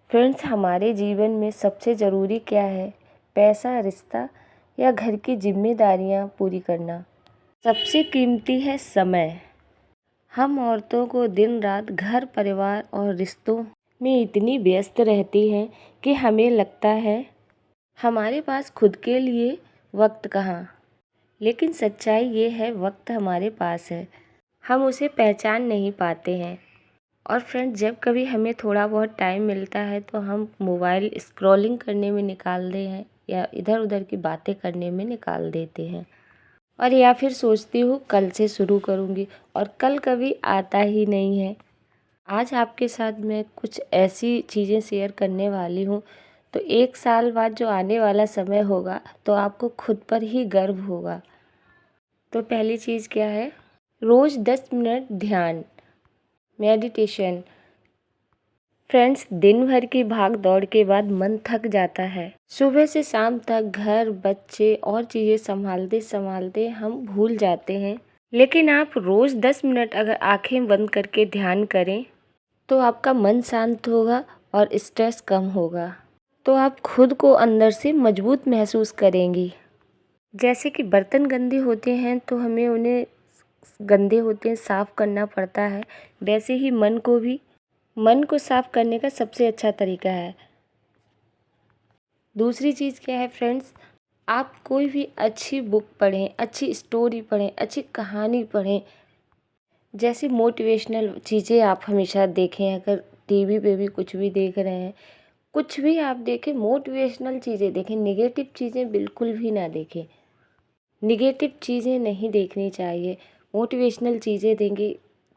Friends, हमारे जीवन में सबसे ज़रूरी क्या है? पैसा, रिश्ता या घर की जिम्मेदारियां पूरी करना? सबसे कीमती है समय। हम औरतों को दिन रात घर, परिवार और रिश्तों में इतनी व्यस्त रहती हैं कि हमें लगता है हमारे पास खुद के लिए वक्त कहाँ। लेकिन सच्चाई ये है, वक्त हमारे पास है, हम उसे पहचान नहीं पाते हैं। और फ्रेंड्स, जब कभी हमें थोड़ा बहुत टाइम मिलता है तो हम मोबाइल स्क्रॉलिंग करने में निकाल देते हैं या इधर उधर की बातें करने में निकाल देते हैं। और या फिर सोचती हूँ कल से शुरू करूँगी, और कल कभी आता ही नहीं है। आज आपके साथ मैं कुछ ऐसी चीज़ें शेयर करने वाली हूँ, तो 1 साल बाद जो आने वाला समय होगा तो आपको खुद पर ही गर्व होगा। तो पहली चीज़ क्या है? रोज़ 10 मिनट ध्यान, मेडिटेशन। फ्रेंड्स, दिन भर की भाग दौड़ के बाद मन थक जाता है। सुबह से शाम तक घर, बच्चे और चीज़ें संभालते संभालते हम भूल जाते हैं। लेकिन आप रोज़ 10 मिनट अगर आंखें बंद करके ध्यान करें तो आपका मन शांत होगा और स्ट्रेस कम होगा। तो आप खुद को अंदर से मजबूत महसूस करेंगी। जैसे कि बर्तन गंदे होते हैं तो हमें उन्हें गंदे होते हैं साफ़ करना पड़ता है, वैसे ही मन को साफ़ करने का सबसे अच्छा तरीका है। दूसरी चीज़ क्या है फ्रेंड्स? आप कोई भी अच्छी बुक पढ़ें, अच्छी स्टोरी पढ़ें, अच्छी कहानी पढ़ें। जैसे मोटिवेशनल चीज़ें आप हमेशा देखें। अगर टीवी पे भी कुछ भी देख रहे हैं, कुछ भी आप देखें, मोटिवेशनल चीज़ें देखें, नेगेटिव चीज़ें बिल्कुल भी ना देखें। नेगेटिव चीज़ें नहीं देखनी चाहिए। मोटिवेशनल चीज़ें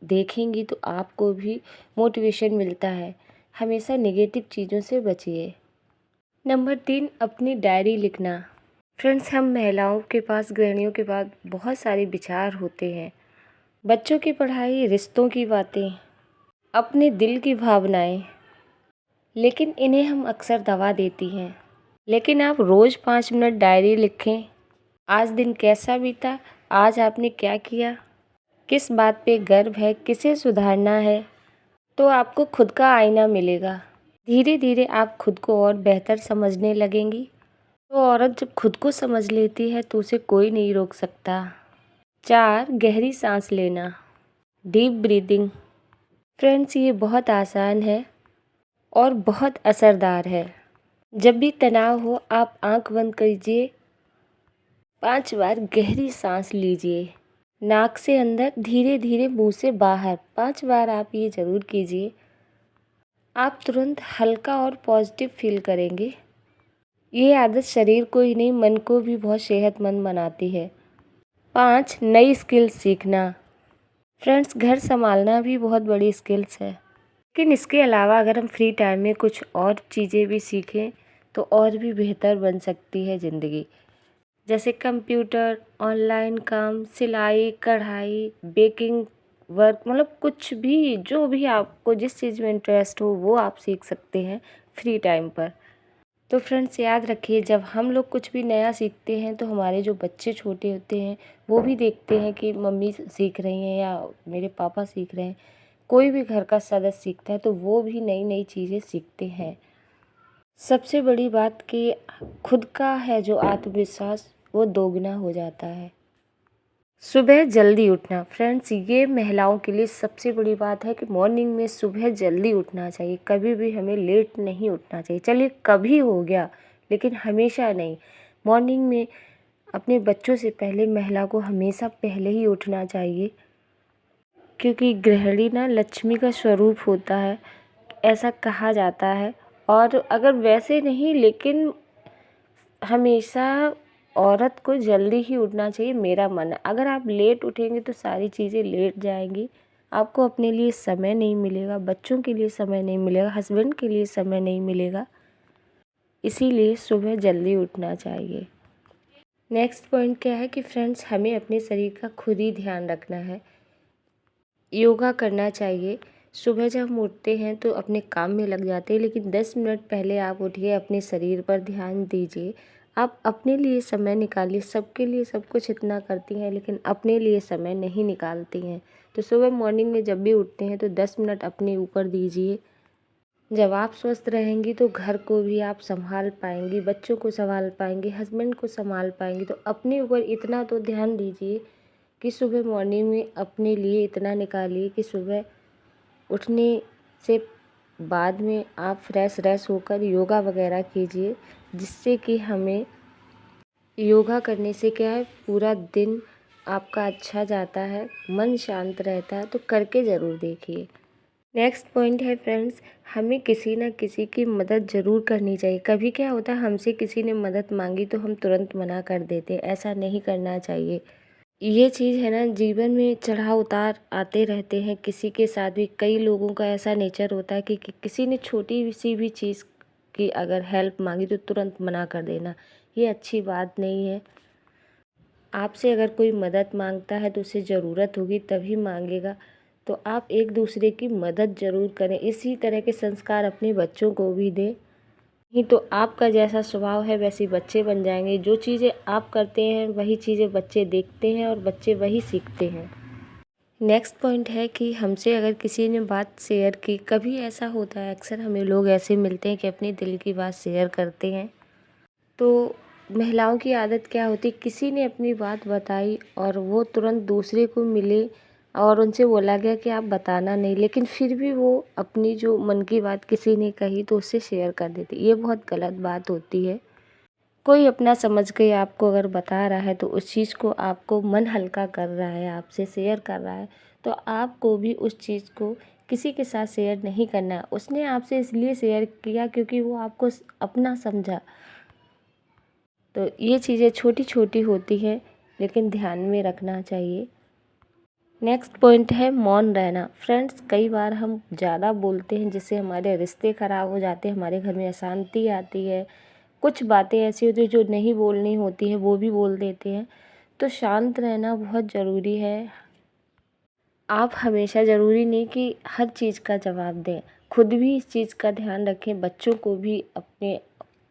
देखेंगी तो आपको भी मोटिवेशन मिलता है। हमेशा नेगेटिव चीज़ों से बचिए। नंबर 3, अपनी डायरी लिखना। फ्रेंड्स, हम महिलाओं के पास, गृहिणियों के पास बहुत सारे विचार होते हैं। बच्चों की पढ़ाई, रिश्तों की बातें, अपने दिल की भावनाएं, लेकिन इन्हें हम अक्सर दबा देती हैं। लेकिन आप रोज़ 5 मिनट डायरी लिखें। आज दिन कैसा बीता, आज आपने क्या किया, किस बात पे गर्व है, किसे सुधारना है, तो आपको खुद का आईना मिलेगा। धीरे धीरे आप खुद को और बेहतर समझने लगेंगी। तो औरत जब खुद को समझ लेती है तो उसे कोई नहीं रोक सकता। 4, गहरी सांस लेना, डीप ब्रीदिंग। फ्रेंड्स, ये बहुत आसान है और बहुत असरदार है। जब भी तनाव हो, आप आंख बंद कीजिए, 5 बार गहरी सांस लीजिए, नाक से अंदर, धीरे धीरे मुंह से बाहर। 5 बार आप ये ज़रूर कीजिए। आप तुरंत हल्का और पॉजिटिव फील करेंगे। ये आदत शरीर को ही नहीं, मन को भी बहुत सेहतमंद बनाती है। 5, नई स्किल सीखना। फ्रेंड्स, घर संभालना भी बहुत बड़ी स्किल्स है, लेकिन इसके अलावा अगर हम फ्री टाइम में कुछ और चीज़ें भी सीखें तो और भी बेहतर बन सकती है ज़िंदगी। जैसे कंप्यूटर, ऑनलाइन काम, सिलाई, कढ़ाई, बेकिंग वर्क, मतलब कुछ भी, जो भी आपको जिस चीज़ में इंटरेस्ट हो वो आप सीख सकते हैं फ्री टाइम पर। तो फ्रेंड्स, याद रखिए, जब हम लोग कुछ भी नया सीखते हैं तो हमारे जो बच्चे छोटे होते हैं वो भी देखते हैं कि मम्मी सीख रही हैं या मेरे पापा सीख रहे हैं। कोई भी घर का सदस्य सीखता है तो वो भी नई नई चीज़ें सीखते हैं। सबसे बड़ी बात कि खुद का है जो आत्मविश्वास, वो दोगुना हो जाता है। सुबह जल्दी उठना। फ्रेंड्स, ये महिलाओं के लिए सबसे बड़ी बात है कि मॉर्निंग में सुबह जल्दी उठना चाहिए। कभी भी हमें लेट नहीं उठना चाहिए। चलिए कभी हो गया, लेकिन हमेशा नहीं। मॉर्निंग में अपने बच्चों से पहले महिला को हमेशा पहले ही उठना चाहिए, क्योंकि गृहिणी ना लक्ष्मी का स्वरूप होता है, ऐसा कहा जाता है। और अगर वैसे नहीं, लेकिन हमेशा औरत को जल्दी ही उठना चाहिए, मेरा मानना। अगर आप लेट उठेंगे तो सारी चीज़ें लेट जाएंगी। आपको अपने लिए समय नहीं मिलेगा, बच्चों के लिए समय नहीं मिलेगा, हस्बैंड के लिए समय नहीं मिलेगा। इसीलिए सुबह जल्दी उठना चाहिए। नेक्स्ट पॉइंट क्या है कि फ्रेंड्स, हमें अपने शरीर का खुद ही ध्यान रखना है। योगा करना चाहिए। सुबह जब हम उठते हैं तो अपने काम में लग जाते हैं, लेकिन 10 मिनट पहले आप उठिए, अपने शरीर पर ध्यान दीजिए। आप अपने लिए समय निकालिए। सबके लिए सब कुछ इतना करती हैं, लेकिन अपने लिए समय नहीं निकालती हैं। तो सुबह मॉर्निंग में जब भी उठते हैं तो 10 मिनट अपने ऊपर दीजिए। जब आप स्वस्थ रहेंगी तो घर को भी आप संभाल पाएंगी, बच्चों को संभाल पाएंगी, हस्बैंड को संभाल पाएंगी। तो अपने ऊपर इतना तो ध्यान दीजिए कि सुबह मॉर्निंग में अपने लिए इतना निकालिए कि सुबह उठने से बाद में आप फ्रेश होकर योगा वगैरह कीजिए, जिससे कि हमें योगा करने से क्या है, पूरा दिन आपका अच्छा जाता है, मन शांत रहता है। तो करके ज़रूर देखिए। नेक्स्ट पॉइंट है फ्रेंड्स, हमें किसी न किसी की मदद ज़रूर करनी चाहिए। कभी क्या होता है, हमसे किसी ने मदद मांगी तो हम तुरंत मना कर देते, ऐसा नहीं करना चाहिए। ये चीज़ है ना, जीवन में चढ़ाव उतार आते रहते हैं। किसी के साथ भी कई लोगों का ऐसा नेचर होता है कि किसी ने छोटी सी भी चीज़ की अगर हेल्प मांगी तो तुरंत मना कर देना, ये अच्छी बात नहीं है। आपसे अगर कोई मदद मांगता है तो उसे ज़रूरत होगी तभी मांगेगा। तो आप एक दूसरे की मदद ज़रूर करें। इसी तरह के संस्कार अपने बच्चों को भी दें। नहीं तो आपका जैसा स्वभाव है वैसे बच्चे बन जाएंगे। जो चीज़ें आप करते हैं वही चीज़ें बच्चे देखते हैं और बच्चे वही सीखते हैं। नेक्स्ट पॉइंट है कि हमसे अगर किसी ने बात शेयर की, कभी ऐसा होता है अक्सर हमें लोग ऐसे मिलते हैं कि अपने दिल की बात शेयर करते हैं। तो महिलाओं की आदत क्या होती, किसी ने अपनी बात बताई और वो तुरंत दूसरे को मिले और उनसे बोला गया कि आप बताना नहीं, लेकिन फिर भी वो अपनी जो मन की बात किसी ने कही तो उससे शेयर कर देती। ये बहुत गलत बात होती है। कोई अपना समझ के आपको अगर बता रहा है तो उस चीज़ को आपको मन हल्का कर रहा है, आपसे शेयर कर रहा है, तो आपको भी उस चीज़ को किसी के साथ शेयर नहीं करना है। उसने आपसे इसलिए शेयर किया क्योंकि वो आपको अपना समझा। तो ये चीज़ें छोटी छोटी होती हैं लेकिन ध्यान में रखना चाहिए। नेक्स्ट पॉइंट है मौन रहना। फ्रेंड्स, कई बार हम ज़्यादा बोलते हैं जिससे हमारे रिश्ते ख़राब हो जाते हैं, हमारे घर में अशांति आती है। कुछ बातें ऐसी होती हैं जो नहीं बोलनी होती हैं वो भी बोल देते हैं। तो शांत रहना बहुत ज़रूरी है। आप हमेशा ज़रूरी नहीं कि हर चीज़ का जवाब दें, खुद भी इस चीज़ का ध्यान रखें। बच्चों को भी अपने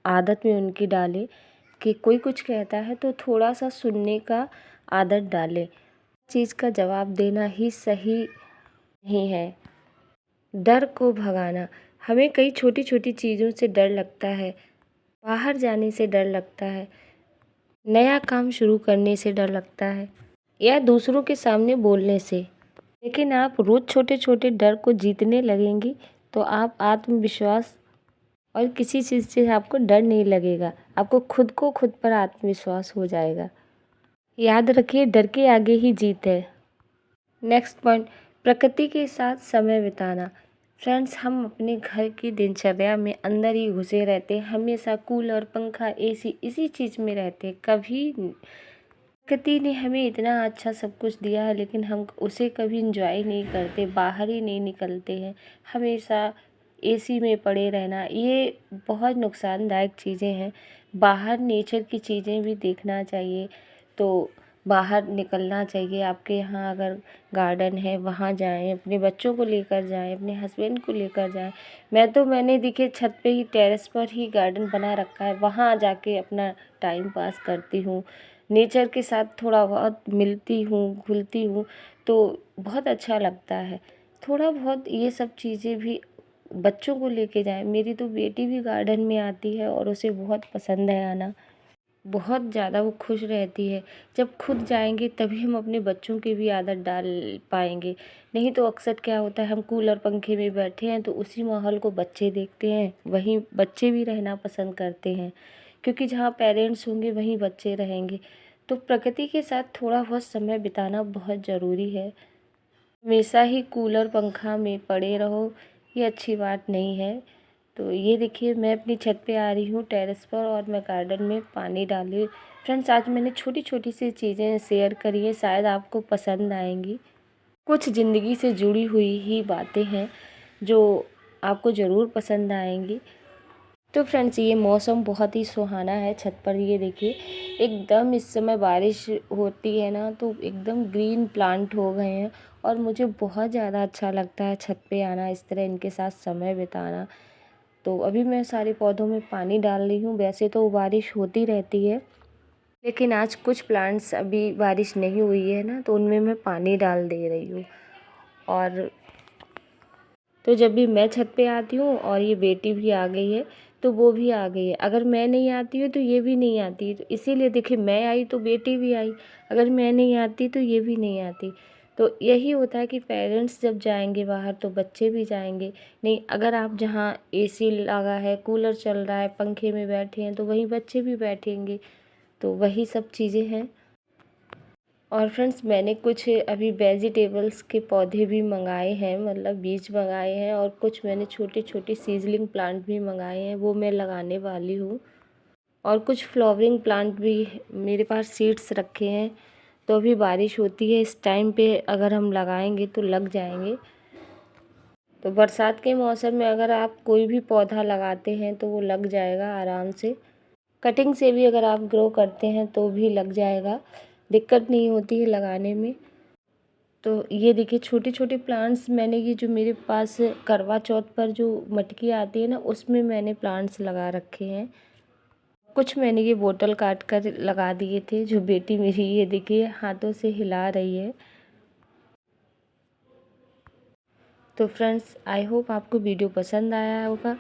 आदत में उनकी डालें कि कोई कुछ कहता है तो थोड़ा सा सुनने का आदत डालें। चीज़ का जवाब देना ही सही नहीं है। डर को भगाना, हमें कई छोटी छोटी चीज़ों से डर लगता है। बाहर जाने से डर लगता है, नया काम शुरू करने से डर लगता है, या दूसरों के सामने बोलने से। लेकिन आप रोज़ छोटे छोटे डर को जीतने लगेंगी तो आप आत्मविश्वास और किसी चीज़ से आपको डर नहीं लगेगा। आपको खुद पर आत्मविश्वास हो जाएगा। याद रखिए, डर के आगे ही जीत है। नेक्स्ट पॉइंट, प्रकृति के साथ समय बिताना। फ्रेंड्स, हम अपने घर की दिनचर्या में अंदर ही घुसे रहते हैं, हमेशा कूलर, पंखा, एसी इसी चीज़ में रहते हैं। कभी प्रकृति ने हमें इतना अच्छा सब कुछ दिया है लेकिन हम उसे कभी इंजॉय नहीं करते, बाहर ही नहीं निकलते हैं। हमेशा एसी में पड़े रहना, ये बहुत नुकसानदायक चीज़ें हैं। बाहर नेचर की चीज़ें भी देखना चाहिए। तो बाहर निकलना चाहिए। आपके यहाँ अगर गार्डन है वहाँ जाएं, अपने बच्चों को लेकर जाएं, अपने हस्बैंड को लेकर जाएं। मैंने देखिए छत पे ही, टेरेस पर ही गार्डन बना रखा है, वहाँ जाके अपना टाइम पास करती हूँ। नेचर के साथ थोड़ा बहुत मिलती हूँ, घुलती हूँ, तो बहुत अच्छा लगता है। थोड़ा बहुत ये सब चीज़ें भी बच्चों को लेके जाएं। मेरी तो बेटी भी गार्डन में आती है और उसे बहुत पसंद है आना, बहुत ज़्यादा वो खुश रहती है। जब खुद जाएंगे तभी हम अपने बच्चों की भी आदत डाल पाएंगे। नहीं तो अक्सर क्या होता है, हम कूलर पंखे में बैठे हैं तो उसी माहौल को बच्चे देखते हैं, वहीं बच्चे भी रहना पसंद करते हैं, क्योंकि जहाँ पेरेंट्स होंगे वहीं बच्चे रहेंगे। तो प्रकृति के साथ थोड़ा बहुत समय बिताना बहुत ज़रूरी है। हमेशा ही कूलर पंखा में पड़े रहो, ये अच्छी बात नहीं है। तो ये देखिए, मैं अपनी छत पे आ रही हूँ टेरेस पर और मैं गार्डन में पानी डाल रही हूँ। फ्रेंड्स, आज मैंने छोटी छोटी सी चीज़ें शेयर करी है, शायद आपको पसंद आएंगी। कुछ ज़िंदगी से जुड़ी हुई ही बातें हैं जो आपको ज़रूर पसंद आएंगी। तो फ्रेंड्स, ये मौसम बहुत ही सुहाना है। छत पर ये देखिए, एकदम इस समय बारिश होती है ना तो एकदम ग्रीन प्लांट हो गए हैं और मुझे बहुत ज़्यादा अच्छा लगता है छत पे आना, इस तरह इनके साथ समय बिताना। तो अभी मैं सारे पौधों में पानी डाल रही हूँ। वैसे तो बारिश होती रहती है लेकिन आज कुछ प्लांट्स अभी बारिश नहीं हुई है ना तो उनमें मैं पानी डाल दे रही हूँ। और तो जब भी मैं छत पे आती हूँ और ये बेटी भी आ गई है तो वो भी आ गई है, अगर मैं नहीं आती हूँ तो ये भी नहीं आती। तो इसीलिए देखिए, मैं आई तो बेटी भी आई, अगर मैं नहीं आती तो ये भी नहीं आती। तो यही होता है कि पेरेंट्स जब जाएंगे बाहर तो बच्चे भी जाएंगे। नहीं, अगर आप जहाँ एसी लगा है, कूलर चल रहा है, पंखे में बैठे हैं तो वहीं बच्चे भी बैठेंगे। तो वही सब चीज़ें हैं। और फ्रेंड्स, मैंने कुछ अभी वेजिटेबल्स के पौधे भी मंगाए हैं, मतलब बीज मंगाए हैं, और कुछ मैंने छोटे छोटे सीजलिंग प्लांट भी मंगाए हैं, वो मैं लगाने वाली हूँ। और कुछ फ्लावरिंग प्लांट भी मेरे पास सीड्स रखे हैं। तो अभी बारिश होती है, इस टाइम पे अगर हम लगाएंगे तो लग जाएंगे। तो बरसात के मौसम में अगर आप कोई भी पौधा लगाते हैं तो वो लग जाएगा आराम से। कटिंग से भी अगर आप ग्रो करते हैं तो भी लग जाएगा, दिक्कत नहीं होती है लगाने में। तो ये देखिए, छोटे छोटे प्लांट्स मैंने, ये जो मेरे पास करवा चौथ पर जो मटकी आती है ना, उसमें मैंने प्लांट्स लगा रखे हैं। कुछ मैंने ये बोतल काट कर लगा दिए थे। जो बेटी मेरी, ये देखिए हाथों से हिला रही है। तो फ्रेंड्स, आई होप आपको वीडियो पसंद आया होगा।